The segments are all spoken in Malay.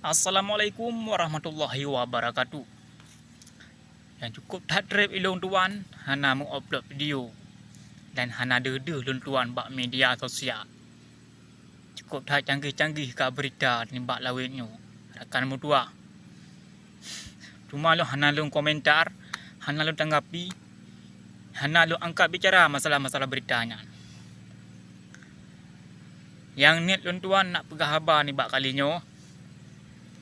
Assalamualaikum warahmatullahi wabarakatuh. Yang cukup tak trip ilung tuan, hana mengupload video dan hana dede lun tuan bak media sosial. Cukup tak canggih-canggih ka berita nimbak lawitnya. Rakan mutua. Cuma lu hana lun komentar, hana lun tanggapi, hana lun angkat bicara masalah-masalah beritanya. Yang niat lun tuan nak pegah habar ni bak kalinya.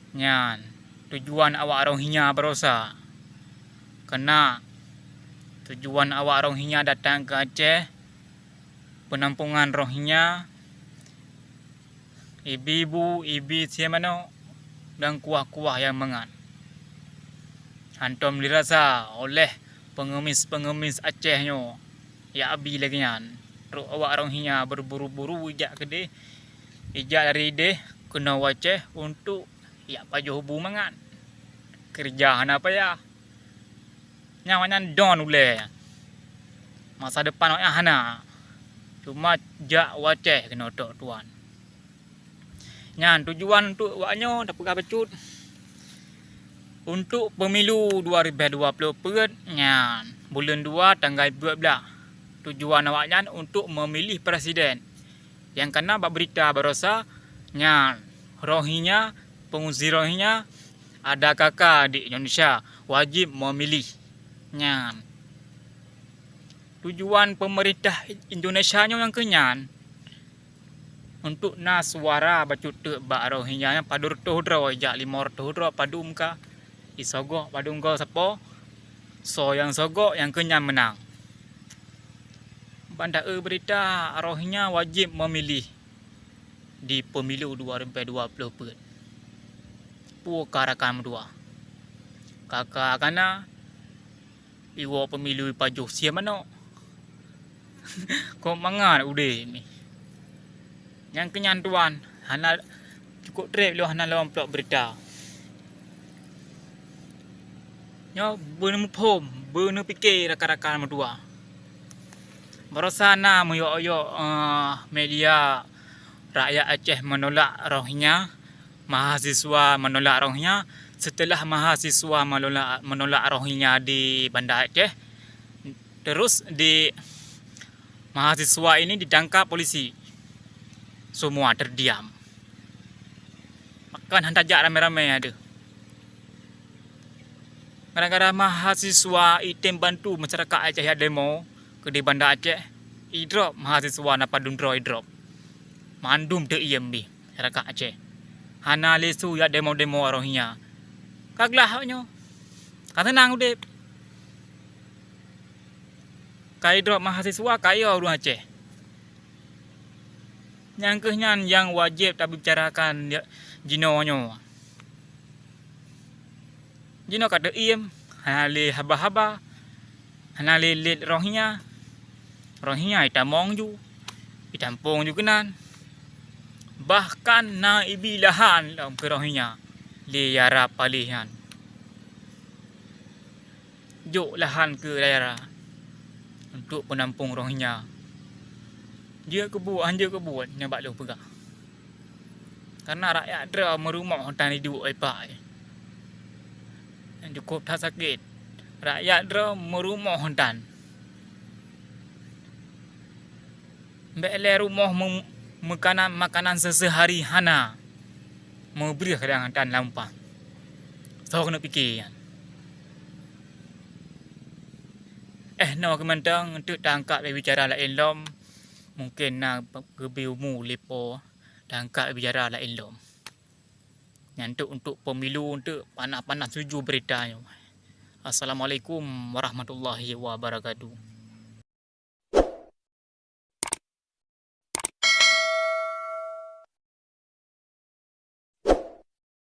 Nyan, tujuan awak rohinya berosa. Kena tujuan awak rohinya datang ke Aceh, penampungan rohinya, ibu-ibu, ibi siamano dan kuah-kuah yang mengan. Hantom dirasa oleh pengemis-pengemis Acehnya, ya abi lagi nyan. Terus awak rohinya berburu-buru ijak kedai, ijak dari deh kena Aceh untuk ya pajuh hubungan kerjaan apa ya nyawanya don ule masa depan awaknya hana cuma jak Aceh kena tok tuan nyan tujuan untuk awaknya dak pegah becut untuk pemilu 2020 peut nyan bulan 2 tanggal 12 tujuan awaknya untuk memilih presiden yang kena bak berita berosa nyan rohinya pengungsi rohinya ada kakak di Indonesia wajib memilih nyan. Tujuan pemerintah Indonesia yang kenyan untuk na suara bacut bak rohinya yang padur tuhdro jak 500 padum ka isogok padum go sapo so yang sogok yang kenyan menang. Banda berita rohinya wajib memilih di pemilu 2020 peut. Karakan dua kakak kana iwo pemilu pajuh siam mano kok mangan ude ni yang kenyan tuan hana cukup trip lu hana lomplok berita nyo beunu pom beunu fikir rakan-rakan dua berosana moyo-yo media rakyat Aceh menolak rohnya mahasiswa menolak rohnya setelah mahasiswa menolak rohnya di Banda Aceh terus di mahasiswa ini ditangkap polisi semua terdiam makan hantar jak rame-rame ada gara-gara mahasiswa item bantu masyarakat Aceh yang demo ke di Banda Aceh drop mahasiswa napa dundro drop mandum de IMB masyarakat Aceh hana lesu ya demo-demo rohinya kaglah nyo kata nang ude kai drop mahasiswa kaya orang Aceh yang kehnyan yang wajib tak bicarakan jino nyo jino kata iem hana le haba-haba hana le rohinya itamong ju itampong ju kenan bahkan na ibilahan dalam kerohinya le yara palihan juk lahan ke daerah untuk penampung rohinya dia kebuat nyabak lu pegah karena rakyat dera merumah hutan hidup aipai yang cukup tak sakit rakyat dera merumah hutan bele rumah makanan sesehari hana memberi kadang dan lampah. So kena fikir kan. No kementang untuk tangkap bicara lain lom. Mungkin nak gebiumu lepo tangkap bicara lain lom. Yang untuk pemilu untuk panas-panas suju beritanya. Assalamualaikum warahmatullahi wabarakatuh.